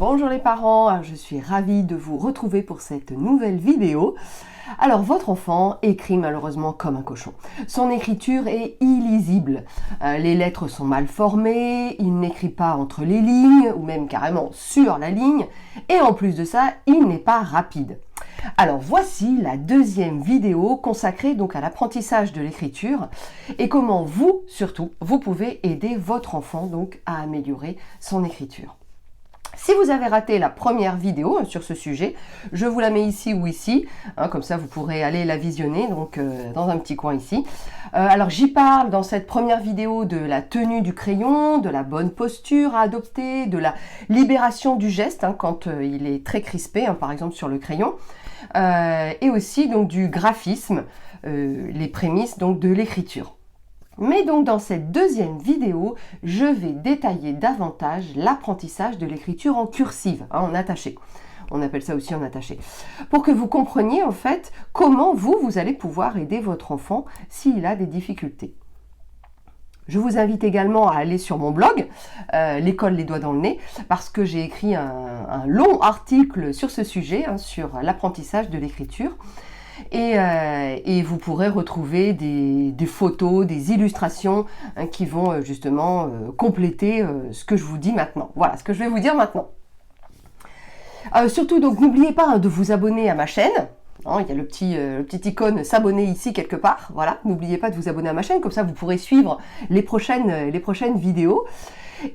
Bonjour les parents, je suis ravie de vous retrouver pour cette nouvelle vidéo. Alors votre enfant écrit malheureusement comme un cochon. Son écriture est illisible. Les lettres sont mal formées, il n'écrit pas entre les lignes ou même carrément sur la ligne et en plus de ça, il n'est pas rapide. Alors voici la deuxième vidéo consacrée donc à l'apprentissage de l'écriture et comment vous, surtout, vous pouvez aider votre enfant donc à améliorer son écriture. Si vous avez raté la première vidéo sur ce sujet, je vous la mets ici ou ici, comme ça vous pourrez aller la visionner donc, dans un petit coin ici. Alors j'y parle dans cette première vidéo de la tenue du crayon, de la bonne posture à adopter, de la libération du geste quand il est très crispé, par exemple sur le crayon, et aussi donc du graphisme, les prémices donc de l'écriture. Mais donc dans cette deuxième vidéo, je vais détailler davantage l'apprentissage de l'écriture en cursive, en attaché. On appelle ça aussi en attaché. Pour que vous compreniez en fait comment vous allez pouvoir aider votre enfant s'il a des difficultés. Je vous invite également à aller sur mon blog, l'école les doigts dans le nez, parce que j'ai écrit un long article sur ce sujet, sur l'apprentissage de l'écriture. Et vous pourrez retrouver des photos, des illustrations qui vont justement compléter ce que je vous dis maintenant. Voilà ce que je vais vous dire maintenant. Surtout, donc n'oubliez pas de vous abonner à ma chaîne. Il y a le petit icône s'abonner ici quelque part. Voilà, n'oubliez pas de vous abonner à ma chaîne, comme ça vous pourrez suivre les prochaines vidéos.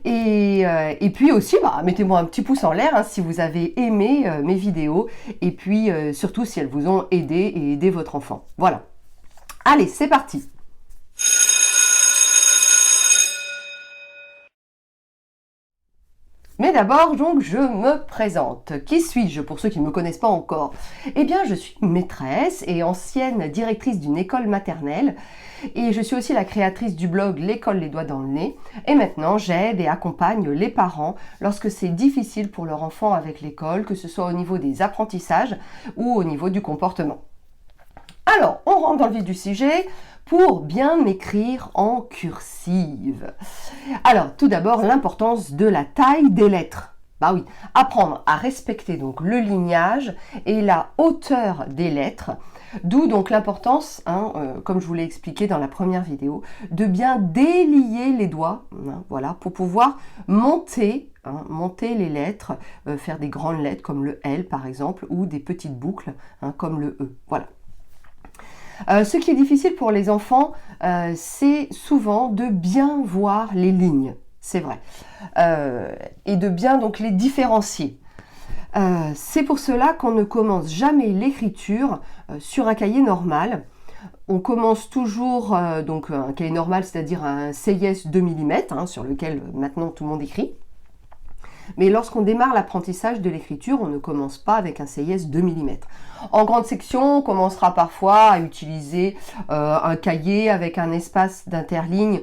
Et puis aussi, mettez-moi un petit pouce en l'air si vous avez aimé mes vidéos et puis surtout si elles vous ont aidé et aidé votre enfant. Voilà. Allez, c'est parti. Mais d'abord, donc, je me présente. Qui suis-je pour ceux qui ne me connaissent pas encore? Eh bien, je suis maîtresse et ancienne directrice d'une école maternelle. Et je suis aussi la créatrice du blog L'école les doigts dans le nez. Et maintenant, j'aide et accompagne les parents lorsque c'est difficile pour leur enfant avec l'école, que ce soit au niveau des apprentissages ou au niveau du comportement. Alors, on rentre dans le vif du sujet pour bien m'écrire en cursive. Alors, tout d'abord, l'importance de la taille des lettres. Bah oui, apprendre à respecter donc le lignage et la hauteur des lettres. D'où donc l'importance, comme je vous l'ai expliqué dans la première vidéo, de bien délier les doigts, voilà, pour pouvoir monter les lettres, faire des grandes lettres comme le L par exemple, ou des petites boucles comme le E. Voilà. Ce qui est difficile pour les enfants, c'est souvent de bien voir les lignes, c'est vrai, et de bien donc les différencier. C'est pour cela qu'on ne commence jamais l'écriture sur un cahier normal. On commence toujours donc un cahier normal, c'est-à-dire un CIS 2 mm, sur lequel maintenant tout le monde écrit. Mais lorsqu'on démarre l'apprentissage de l'écriture, on ne commence pas avec un CIS 2 mm. En grande section, on commencera parfois à utiliser un cahier avec un espace d'interligne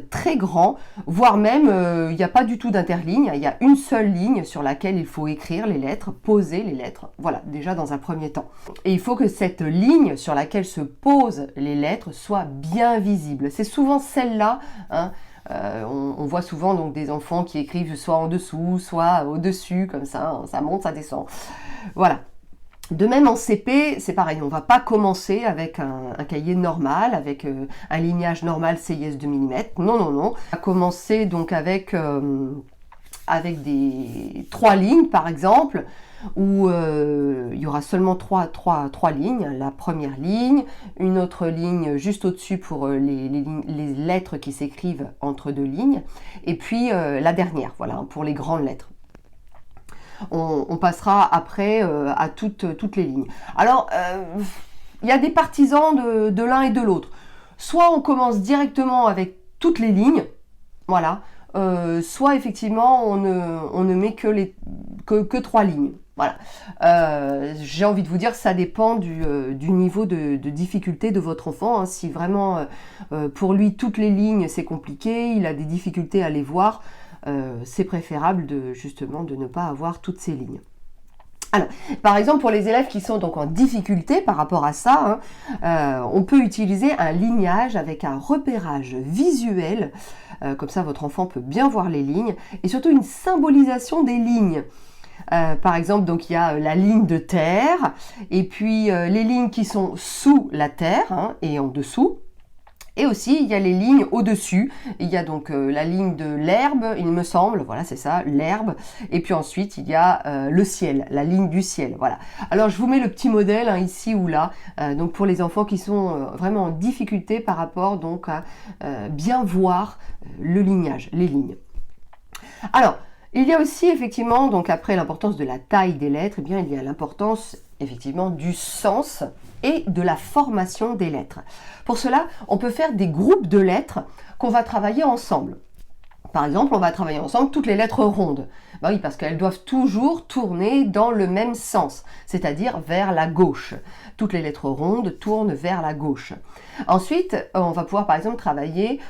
très grand, voire même il n'y a pas du tout d'interligne, il y a une seule ligne sur laquelle il faut écrire les lettres, poser les lettres, voilà, déjà dans un premier temps. Et il faut que cette ligne sur laquelle se posent les lettres soit bien visible. C'est souvent celle-là, on voit souvent donc des enfants qui écrivent soit en dessous, soit au-dessus, comme ça, ça monte, ça descend. Voilà. De même en CP, c'est pareil, on ne va pas commencer avec un cahier normal, avec un lignage normal CIS 2 mm. Non, non, non. On va commencer donc avec des 3 lignes par exemple, où il y aura seulement trois lignes. La première ligne, une autre ligne juste au-dessus pour les lettres qui s'écrivent entre 2 lignes, et puis la dernière, voilà, pour les grandes lettres. On passera après à toutes les lignes. Alors, il y a des partisans de l'un et de l'autre. Soit on commence directement avec toutes les lignes, voilà, soit effectivement on ne met que 3 lignes. Voilà. J'ai envie de vous dire, ça dépend du niveau de difficulté de votre enfant. Si vraiment pour lui toutes les lignes c'est compliqué, il a des difficultés à les voir, c'est préférable justement de ne pas avoir toutes ces lignes. Alors, par exemple, pour les élèves qui sont donc en difficulté par rapport à ça, on peut utiliser un lignage avec un repérage visuel, comme ça votre enfant peut bien voir les lignes, et surtout une symbolisation des lignes. Par exemple, donc il y a la ligne de terre, et puis les lignes qui sont sous la terre hein, et en dessous. Et aussi, il y a les lignes au-dessus. Il y a donc la ligne de l'herbe, il me semble. Voilà, c'est ça, l'herbe. Et puis ensuite, il y a le ciel, la ligne du ciel. Voilà. Alors, je vous mets le petit modèle hein, ici ou là. Donc, pour les enfants qui sont vraiment en difficulté par rapport donc à bien voir le lignage, les lignes. Alors, il y a aussi effectivement, donc après l'importance de la taille des lettres, eh bien, il y a l'importance effectivement du sens et de la formation des lettres. Pour cela, on peut faire des groupes de lettres qu'on va travailler ensemble. Par exemple, on va travailler ensemble toutes les lettres rondes. Ben oui, parce qu'elles doivent toujours tourner dans le même sens, c'est-à-dire vers la gauche. Toutes les lettres rondes tournent vers la gauche. Ensuite, on va pouvoir par exemple travailler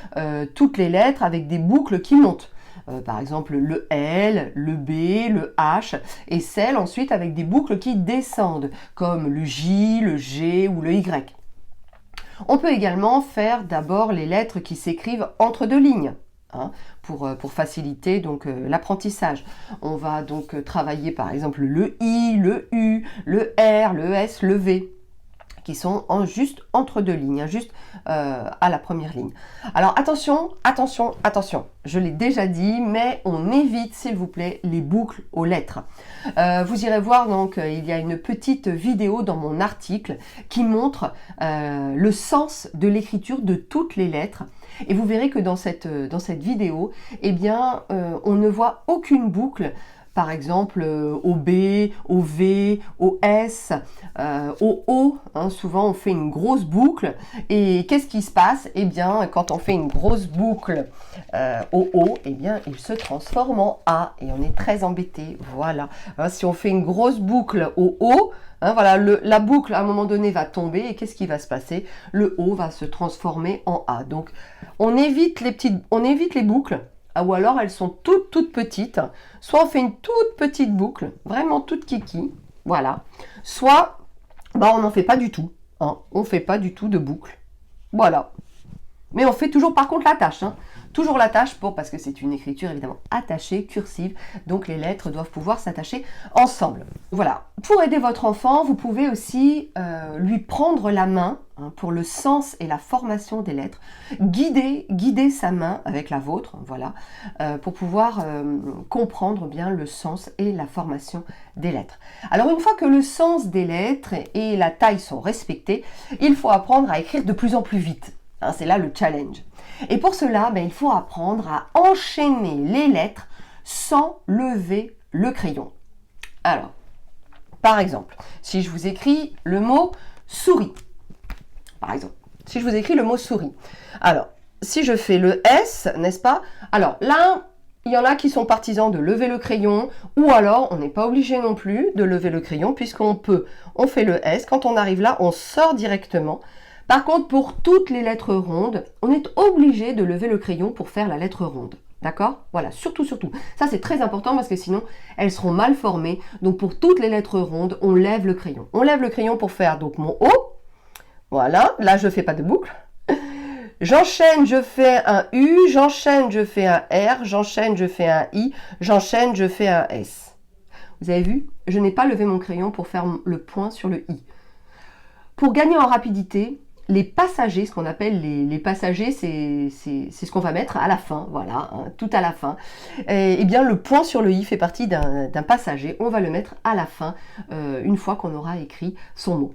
toutes les lettres avec des boucles qui montent. Par exemple le L, le B, le H, et celles ensuite avec des boucles qui descendent, comme le J, le G ou le Y. On peut également faire d'abord les lettres qui s'écrivent entre deux lignes, hein, pour faciliter donc l'apprentissage. On va donc travailler par exemple le I, le U, le R, le S, le V, qui sont juste entre deux lignes, hein, juste à la première ligne. Alors attention, attention, attention, je l'ai déjà dit, mais on évite s'il vous plaît les boucles aux lettres. Vous irez voir donc, il y a une petite vidéo dans mon article qui montre le sens de l'écriture de toutes les lettres. Et vous verrez que dans cette vidéo, eh bien, on ne voit aucune boucle. Par exemple, au B, au V, au S, au O, hein, souvent on fait une grosse boucle. Et qu'est-ce qui se passe? Eh bien, quand on fait une grosse boucle au O, eh bien, il se transforme en A et on est très embêté. Voilà. Hein, si on fait une grosse boucle au O, hein, voilà, la boucle à un moment donné va tomber et qu'est-ce qui va se passer? Le O va se transformer en A. Donc, on évite les boucles. Ou alors elles sont toutes petites, soit on fait une toute petite boucle, vraiment toute kiki, voilà, soit bah, on n'en fait pas du tout, hein, on ne fait pas du tout de boucle, voilà. Mais on fait toujours par contre la tâche, hein. Toujours la tâche parce que c'est une écriture évidemment attachée, cursive, donc les lettres doivent pouvoir s'attacher ensemble. Voilà. Pour aider votre enfant, vous pouvez aussi lui prendre la main hein, pour le sens et la formation des lettres, guider sa main avec la vôtre, voilà, pour pouvoir comprendre bien le sens et la formation des lettres. Alors une fois que le sens des lettres et la taille sont respectés, il faut apprendre à écrire de plus en plus vite. Hein, c'est là le challenge. Et pour cela, il faut apprendre à enchaîner les lettres sans lever le crayon. Alors, par exemple, si je vous écris le mot souris, par exemple, si je vous écris le mot souris, alors, si je fais le S, n'est-ce pas? Alors là, il y en a qui sont partisans de lever le crayon, ou alors on n'est pas obligé non plus de lever le crayon, puisqu'on fait le S, quand on arrive là, on sort directement. Par contre, pour toutes les lettres rondes, on est obligé de lever le crayon pour faire la lettre ronde. D'accord? Voilà, surtout. Ça, c'est très important parce que sinon, elles seront mal formées. Donc, pour toutes les lettres rondes, on lève le crayon. On lève le crayon pour faire donc mon O. Voilà, là, je ne fais pas de boucle. J'enchaîne, je fais un U. J'enchaîne, je fais un R. J'enchaîne, je fais un I. J'enchaîne, je fais un S. Vous avez vu? Je n'ai pas levé mon crayon pour faire le point sur le I. Pour gagner en rapidité, les passagers, ce qu'on appelle les passagers, c'est ce qu'on va mettre à la fin, voilà, hein, tout à la fin. Et bien le point sur le i fait partie d'un passager, on va le mettre à la fin, une fois qu'on aura écrit son mot.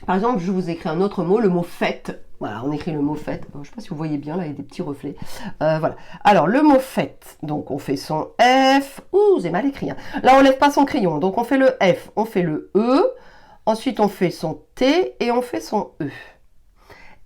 Par exemple, je vous écris un autre mot, le mot fête. Voilà, on écrit le mot fête. Je ne sais pas si vous voyez bien, là, il y a des petits reflets. Voilà. Alors, le mot fête. Donc, on fait son F. Ouh, j'ai mal écrit. Hein. Là, on ne lève pas son crayon. Donc, on fait le F, on fait le E. Ensuite, on fait son T et on fait son E.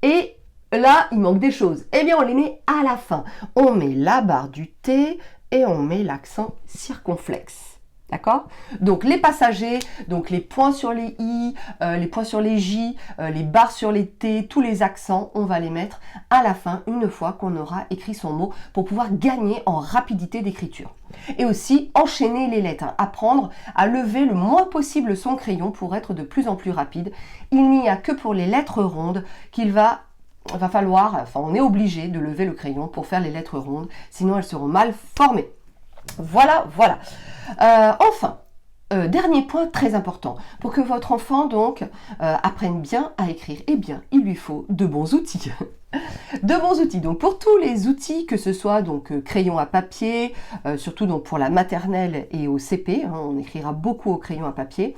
Et là, il manque des choses. Eh bien, on les met à la fin. On met la barre du T et on met l'accent circonflexe. D'accord? Donc, les passagers, donc les points sur les I, les points sur les J, les barres sur les T, tous les accents, on va les mettre à la fin, une fois qu'on aura écrit son mot, pour pouvoir gagner en rapidité d'écriture. Et aussi, enchaîner les lettres, hein, apprendre à lever le moins possible son crayon pour être de plus en plus rapide. Il n'y a que pour les lettres rondes qu'il va falloir, enfin on est obligé de lever le crayon pour faire les lettres rondes, sinon elles seront mal formées. Voilà. Enfin, Dernier point très important, pour que votre enfant donc apprenne bien à écrire, eh bien il lui faut de bons outils. De bons outils, donc pour tous les outils, que ce soit donc crayon à papier, surtout donc pour la maternelle et au CP, hein, on écrira beaucoup au crayon à papier,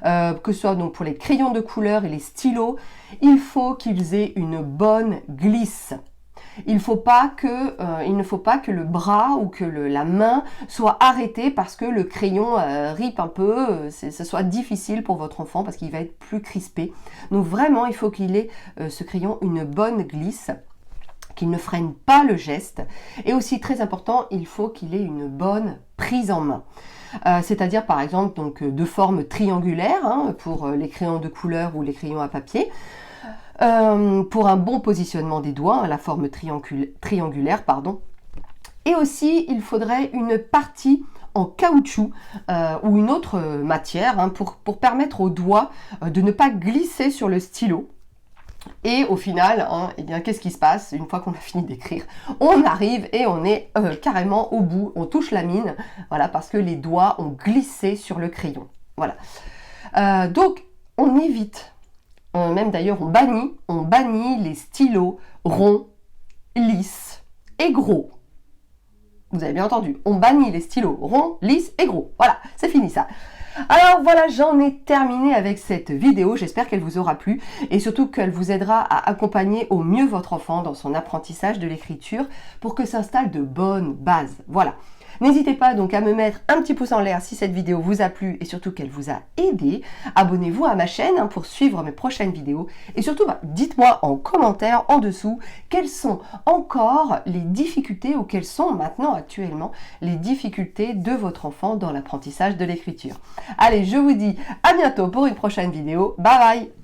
que ce soit donc pour les crayons de couleur et les stylos, il faut qu'ils aient une bonne glisse. Il ne faut pas que le bras ou que la main soit arrêtée parce que le crayon ripe un peu, ce soit difficile pour votre enfant parce qu'il va être plus crispé. Donc vraiment, il faut qu'il ait ce crayon une bonne glisse, qu'il ne freine pas le geste. Et aussi très important, il faut qu'il ait une bonne prise en main. C'est-à-dire par exemple donc, de forme triangulaire hein, pour les crayons de couleur ou les crayons à papier. Pour un bon positionnement des doigts, la forme triangulaire, pardon. Et aussi, il faudrait une partie en caoutchouc ou une autre matière hein, pour permettre aux doigts de ne pas glisser sur le stylo. Et au final, hein, eh bien, qu'est-ce qui se passe? Une fois qu'on a fini d'écrire, on arrive et on est carrément au bout, on touche la mine, voilà, parce que les doigts ont glissé sur le crayon. Voilà. Donc, on évite. Même d'ailleurs, on bannit les stylos ronds, lisses et gros. Vous avez bien entendu, on bannit les stylos ronds, lisses et gros. Voilà, c'est fini ça. Alors voilà, j'en ai terminé avec cette vidéo. J'espère qu'elle vous aura plu et surtout qu'elle vous aidera à accompagner au mieux votre enfant dans son apprentissage de l'écriture pour que s'installe de bonnes bases. Voilà. N'hésitez pas donc à me mettre un petit pouce en l'air si cette vidéo vous a plu et surtout qu'elle vous a aidé. Abonnez-vous à ma chaîne hein, pour suivre mes prochaines vidéos. Et surtout, dites-moi en commentaire en dessous quelles sont encore les difficultés ou quelles sont maintenant actuellement les difficultés de votre enfant dans l'apprentissage de l'écriture. Allez, je vous dis à bientôt pour une prochaine vidéo. Bye bye!